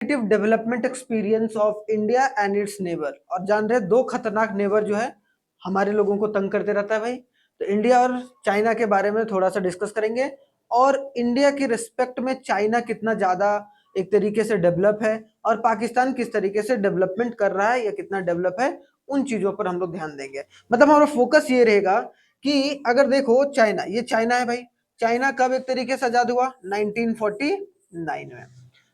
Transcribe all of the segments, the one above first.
Development experience of India and it's neighbour. और जान रहे दो खतरनाक नेबर जो है हमारे लोगों को तंग करते रहता है भाई। तो इंडिया और चाइना के बारे में थोड़ा सा डिस्कस करेंगे और इंडिया की रिस्पेक्ट में चाइना कितना ज्यादा एक तरीके से डेवलप है और पाकिस्तान किस तरीके से डेवलपमेंट कर रहा है या कितना डेवलप है, उन चीजों पर हम लोग ध्यान देंगे। मतलब हमारा फोकस ये रहेगा कि अगर देखो चाइना, ये चाइना है भाई। चाइना कब एक तरीके से आजाद हुआ? 1949 में।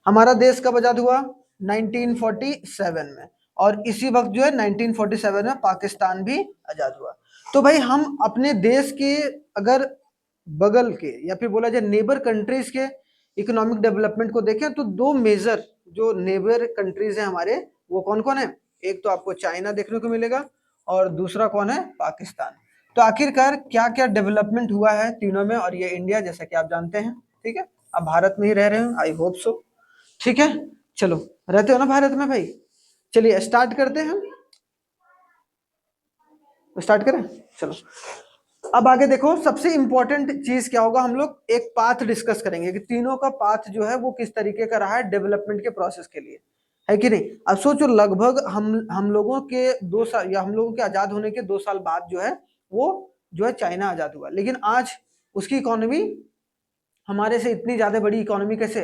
हमारा देश कब आजाद हुआ? 1947 में। और इसी वक्त जो है 1947 में पाकिस्तान भी आजाद हुआ। तो भाई हम अपने देश के अगर बगल के या फिर बोला जाए नेबर कंट्रीज के इकोनॉमिक डेवलपमेंट को देखें तो दो मेजर जो नेबर कंट्रीज हैं हमारे, वो कौन कौन है? एक तो आपको चाइना देखने को मिलेगा और दूसरा कौन है? पाकिस्तान। तो आखिरकार क्या क्या डेवलपमेंट हुआ है तीनों में, और ये इंडिया जैसा कि आप जानते हैं, ठीक है, आप भारत में ही रह रहे हो, आई होप सो, ठीक है। चलो, रहते हो ना भारत में भाई? चलिए स्टार्ट करते हैं, स्टार्ट करें, चलो। अब आगे देखो, सबसे इंपॉर्टेंट चीज क्या होगा, हम लोग एक पाथ डिस्कस करेंगे कि तीनों का पाथ जो है वो किस तरीके का रहा है डेवलपमेंट के प्रोसेस के लिए, है कि नहीं। अब सोचो, लगभग हम लोगों के 2 साल या हम लोगों के आजाद होने के 2 साल बाद जो है वो जो है चाइना आजाद हुआ, लेकिन आज उसकी इकोनॉमी हमारे से इतनी ज्यादा बड़ी इकोनॉमी कैसे?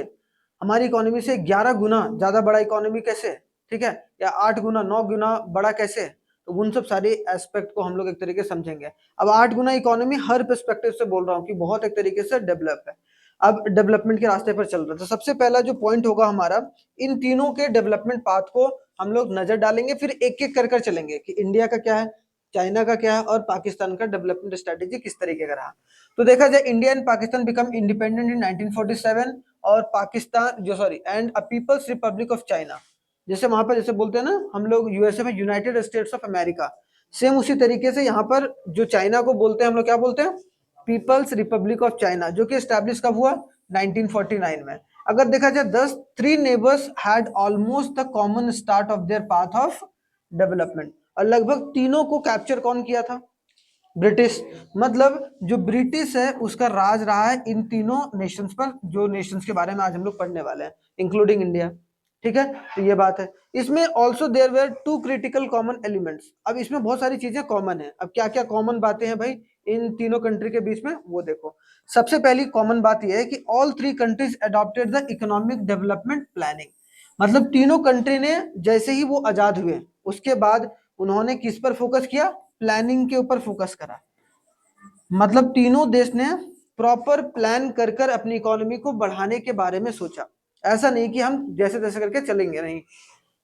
हमारी इकोनॉमी से 11 गुना ज्यादा बड़ा इकोनॉमी कैसे? ठीक है, या 8 गुना 9 गुना बड़ा कैसे? तो उन सब सारे एस्पेक्ट को हम लोग एक तरीके से समझेंगे। अब 8 गुना इकोनॉमी हर पर्सपेक्टिव से बोल रहा हूँ कि बहुत एक तरीके से डेवलप है, अब डेवलपमेंट के रास्ते पर चल रहा है। तो सबसे पहला जो पॉइंट होगा हमारा, इन तीनों के डेवलपमेंट पाथ को हम लोग नजर डालेंगे, फिर एक एक कर चलेंगे कि इंडिया का क्या है, चाइना का क्या है और पाकिस्तान का डेवलपमेंट स्ट्रेटेजी किस तरीके का रहा। तो देखा जाए, India and Pakistan become independent in 1947 और पाकिस्तान जो sorry and a people's Republic of China. जैसे वहां पर जैसे बोलते हैं ना हम लोग यूएसए में United states of America, same उसी तरीके से यहाँ पर जो चाइना को बोलते हैं हम लोग क्या बोलते हैं? पीपल्स रिपब्लिक ऑफ चाइना, जो कि स्टैब्लिश कब हुआ? 1949 में। अगर देखा जाए, 3 neighbours had almost the common start of their path of development, और लगभग तीनों को कैप्चर कौन किया था? ब्रिटिश। मतलब जो ब्रिटिश है उसका राज रहा है इन तीनों नेशंस पर, जो नेशंस के बारे में आज हम लोग पढ़ने वाले हैं, इंक्लूडिंग इंडिया, ठीक है। तो ये बात है। इसमें also there were 2 critical common elements. अब इसमें बहुत सारी चीजें कॉमन है। अब क्या क्या कॉमन बातें हैं भाई इन तीनों कंट्री के बीच में, वो देखो। सबसे पहली कॉमन बात यह है कि all 3 countries adopted the economic development planning. मतलब तीनों कंट्री ने जैसे ही वो आजाद हुए उसके बाद उन्होंने किस पर फोकस किया? प्लानिंग के ऊपर फोकस करा। मतलब तीनों देश ने प्रॉपर प्लान कर कर अपनी इकोनॉमी को बढ़ाने के बारे में सोचा। ऐसा नहीं कि हम जैसे तैसे करके चलेंगे, नहीं,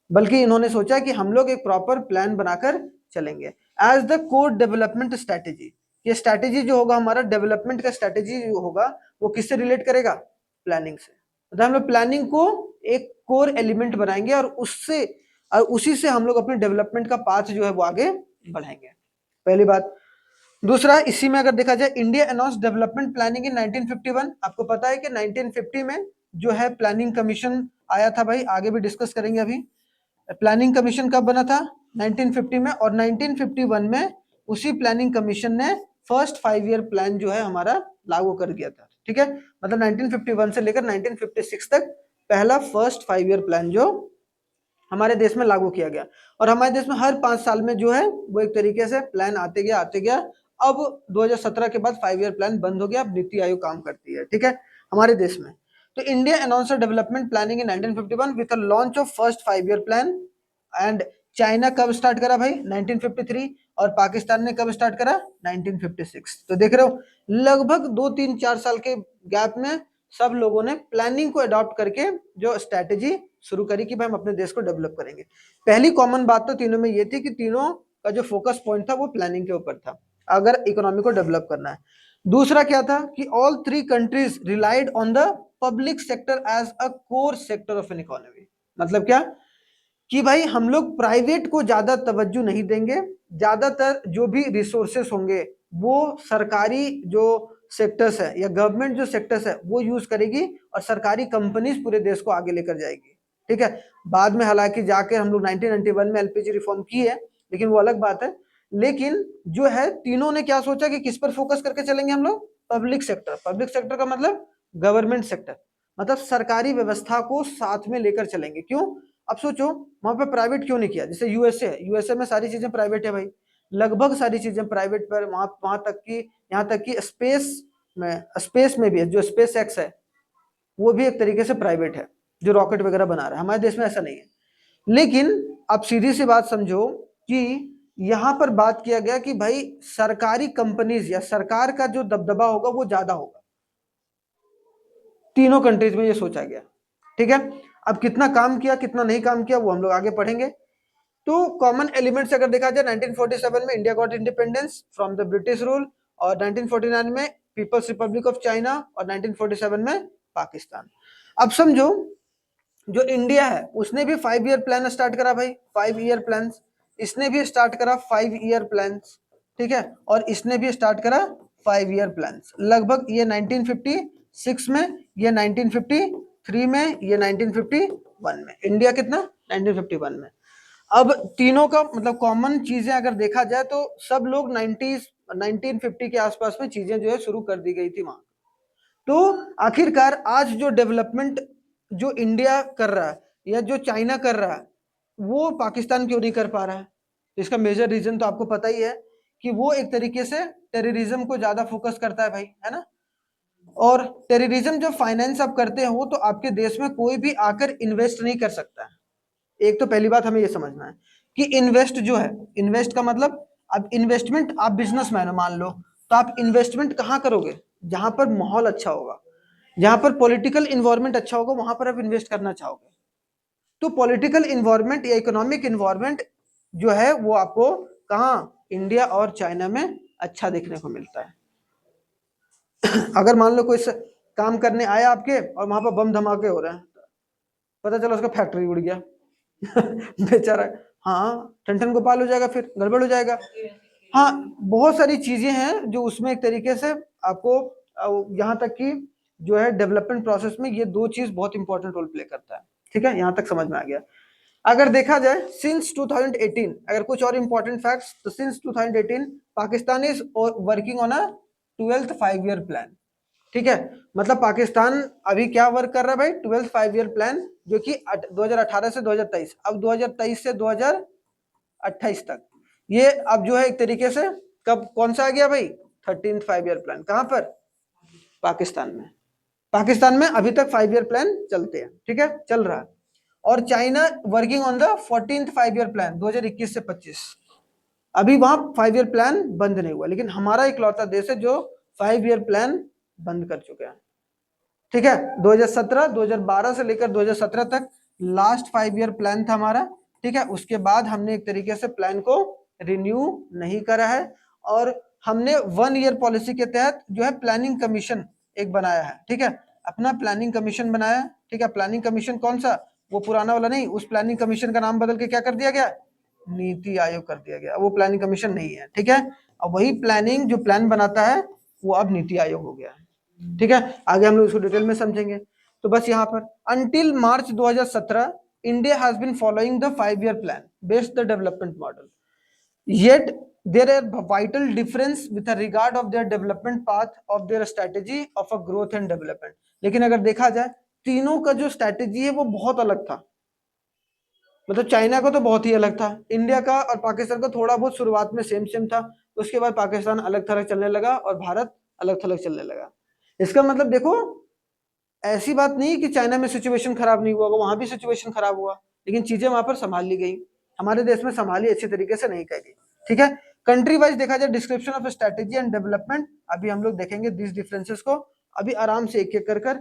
बल्कि इन्होंने सोचा कि हम लोग एक प्रॉपर प्लान बनाकर चलेंगे as the core development strategy. ये स्ट्रेटेजी जो होगा हमारा डेवलपमेंट का स्ट्रेटेजी जो होगा वो किससे रिलेट करेगा? प्लानिंग से। मतलब हम लोग प्लानिंग को एक कोर एलिमेंट बनाएंगे और उससे और उसी से हम लोग अपने डेवलपमेंट का पाथ जो है वो आगे बढ़ाएंगे, पहली बात। दूसरा, इसी में अगर देखा जाए, India announce development planning in 1951। आपको पता है कि 1950 में जो है प्लानिंग कमीशन आया था भाई, आगे भी डिस्कस करेंगे। अभी प्लानिंग कमीशन कब बना था? 1950 में। और 1951 में उसी प्लानिंग कमीशन ने फर्स्ट 5 ईयर प्लान जो है हमारा लागू कर दिया था, ठीक है। मतलब 1951 से लेकर 1956 तक पहला फर्स्ट 5 ईयर प्लान जो हमारे देश में लागू किया गया। और हमारे देश में हर 5 साल में जो है वो एक तरीके से प्लान आते गया आते गया। अब 2017 के बाद 5 ईयर प्लान बंद हो गया, अब नीति आयोग काम करती है, ठीक है, हमारे देश में। तो India announce development planning in 1951 with the launch of first 5 year plan. And China कब स्टार्ट करा भाई? 1953। और पाकिस्तान ने कब स्टार्ट करा? 1956। तो देख रहे हो, लगभग 2 3 4 साल के गैप में सब लोगों ने प्लानिंग को अडॉप्ट करके जो स्ट्रेटेजी शुरू करी कि भाई हम अपने देश को डेवलप करेंगे। पहली कॉमन बात तो तीनों में ये थी कि तीनों का जो फोकस पॉइंट था वो प्लानिंग के ऊपर था, अगर इकोनॉमी को डेवलप करना है। दूसरा क्या था कि all 3 countries relied on the public sector as a core sector of an economy. मतलब क्या कि भाई हम लोग प्राइवेट को ज्यादा तवज्जो नहीं देंगे, ज्यादातर जो भी रिसोर्सेस होंगे वो सरकारी जो सेक्टर्स है या गवर्नमेंट जो सेक्टर्स है वो यूज करेगी और सरकारी कंपनीज पूरे देश को आगे लेकर जाएगी, ठीक है। बाद में हालांकि जाके हम लोग 1991 में एलपीजी रिफॉर्म की है, लेकिन वो अलग बात है। लेकिन जो है तीनों ने क्या सोचा कि किस पर फोकस करके चलेंगे हम लोग? Public sector. पब्लिक सेक्टर का मतलब गवर्नमेंट सेक्टर। मतलब सरकारी व्यवस्था को साथ में लेकर चलेंगे। क्यों? अब सोचो वहां पे प्राइवेट क्यों नहीं किया? जैसे यूएसए में सारी चीजें प्राइवेट है भाई, लगभग सारी चीजें प्राइवेट पर, वहां वहां तक कि यहाँ तक कि स्पेस में भी है, जो स्पेस एक्स है वो भी एक तरीके से प्राइवेट है, जो रॉकेट वगैरह बना रहा है। हमारे देश में ऐसा नहीं है। लेकिन अब सीधी सी बात समझो कि यहां पर बात किया गया कि भाई सरकारी कंपनीज या सरकार का जो दबदबा होगा वो ज्यादा होगा, तीनों कंट्रीज में ये सोचा गया। ठीक है, अब कितना काम किया कितना नहीं काम किया वो हम लोग आगे पढ़ेंगे। तो कॉमन एलिमेंट्स अगर देखा जाए, 1947 में India got independence from the British rule, और 1949 में पीपल्स रिपब्लिक ऑफ चाइना, और 1947 में पाकिस्तान। अब समझो जो इंडिया है उसने भी 5 ईयर प्लान स्टार्ट करा भाई, 5 ईयर प्लान, इसने भी स्टार्ट करा 5 ईयर प्लान। ठीक है, और इसने भी स्टार्ट करा 5 ईयर प्लान। लगभग ये 1956 में, ये 1953 में, ये 1951 में। इंडिया कितना? 1951 में। अब तीनों का मतलब कॉमन चीजें अगर देखा जाए तो सब लोग 1950 के आसपास में चीजें जो है शुरू कर दी गई थी वहां। तो आखिरकार आज जो डेवलपमेंट जो इंडिया कर रहा है या जो चाइना कर रहा है वो पाकिस्तान क्यों नहीं कर पा रहा है? इसका मेजर रीजन तो आपको पता ही है कि वो एक तरीके से टेररिज्म को ज्यादा फोकस करता है भाई, है ना। और टेररिज्म जब फाइनेंस आप करते हो तो आपके देश में कोई भी आकर इन्वेस्ट नहीं कर सकता है। एक तो पहली बात हमें ये समझना है कि इन्वेस्ट जो है, इन्वेस्ट का मतलब, अब इन्वेस्टमेंट, आप बिजनेसमैन हो मान लो, तो आप इन्वेस्टमेंट कहाँ करोगे? जहां पर माहौल अच्छा होगा, जहां पर पॉलिटिकल इन्वायरमेंट अच्छा होगा वहां पर आप इन्वेस्ट करना चाहोगे। तो पॉलिटिकल इन्वायरमेंट या इकोनॉमिक इन्वायरमेंट जो है वो आपको कहाँ, इंडिया और चाइना में अच्छा देखने को मिलता है। अगर मान लो कोई काम करने आया आपके और वहां पर बम धमाके हो रहे हैं, पता चला उसका फैक्ट्री उड़ गया बेचारा, हाँ टन गोपाल हो जाएगा, फिर गड़बड़ हो जाएगा। हाँ, बहुत सारी चीजें हैं जो उसमें एक तरीके से आपको यहाँ तक कि जो है डेवलपमेंट प्रोसेस में ये दो चीज बहुत इंपॉर्टेंट रोल प्ले करता है। ठीक है, यहाँ तक समझ में आ गया। अगर देखा जाए सिंस 2018, अगर कुछ और इंपॉर्टेंट फैक्ट्स, तो since 2018 Pakistan is working on a 12th 5 year plan. ठीक है, मतलब पाकिस्तान अभी क्या वर्क कर रहा है भाई? 12th 5 ईयर प्लान, जो कि 2018 से 2023, अब 2023 से 2028 तक, ये अब जो है एक तरीके से कब कौन सा आ गया भाई? 13th 5 year plan. कहां पर? पाकिस्तान में। पाकिस्तान में अभी तक 5 ईयर प्लान चलते हैं। ठीक है, चल रहा है। और China working on the 14th 5 year plan 2021 से 25। अभी वहां 5 ईयर प्लान बंद नहीं हुआ, लेकिन हमारा इकलौता देश है जो 5 ईयर प्लान बंद कर चुके हैं। ठीक है, 2017 2012 से लेकर 2017 तक लास्ट 5 ईयर प्लान था हमारा। ठीक है, उसके बाद हमने एक तरीके से प्लान को रिन्यू नहीं करा है, और हमने 1 ईयर पॉलिसी के तहत जो है प्लानिंग कमीशन एक बनाया है। ठीक है, अपना प्लानिंग कमीशन बनाया। ठीक है, प्लानिंग कमीशन कौन सा? वो पुराना वाला नहीं, उस प्लानिंग कमीशन का नाम बदल के क्या कर दिया गया? नीति आयोग कर दिया गया। वो प्लानिंग कमीशन नहीं है। ठीक है, अब वही प्लानिंग जो प्लान बनाता है वो अब नीति आयोग हो गया है। ठीक है, आगे हम लोग इसको डिटेल में समझेंगे। तो बस यहाँ पर until March 2017 India has been following the 5 year plan based the development model, yet there are vital difference with regard of their development path of their strategy of a growth and development। लेकिन अगर देखा जाए तीनों का जो strategy है वो बहुत अलग था। मतलब चाइना का तो बहुत ही अलग था, इंडिया का और पाकिस्तान का थोड़ा बहुत शुरुआत में सेम सेम था, उसके बाद पाकिस्तान अलग थलग चलने लगा और भारत अलग थलग चलने लगा। इसका मतलब देखो, ऐसी बात नहीं कि चाइना में सिचुएशन खराब नहीं हुआ, वहां भी सिचुएशन खराब हुआ, लेकिन चीजें वहां पर संभाल ली गई। हमारे देश में संभाली अच्छी तरीके से नहीं कर गई। ठीक है, कंट्री वाइज देखा जाए description of strategy and development, अभी हम लोग देखेंगे दिस डिफरेंसेस को, अभी आराम से एक एक कर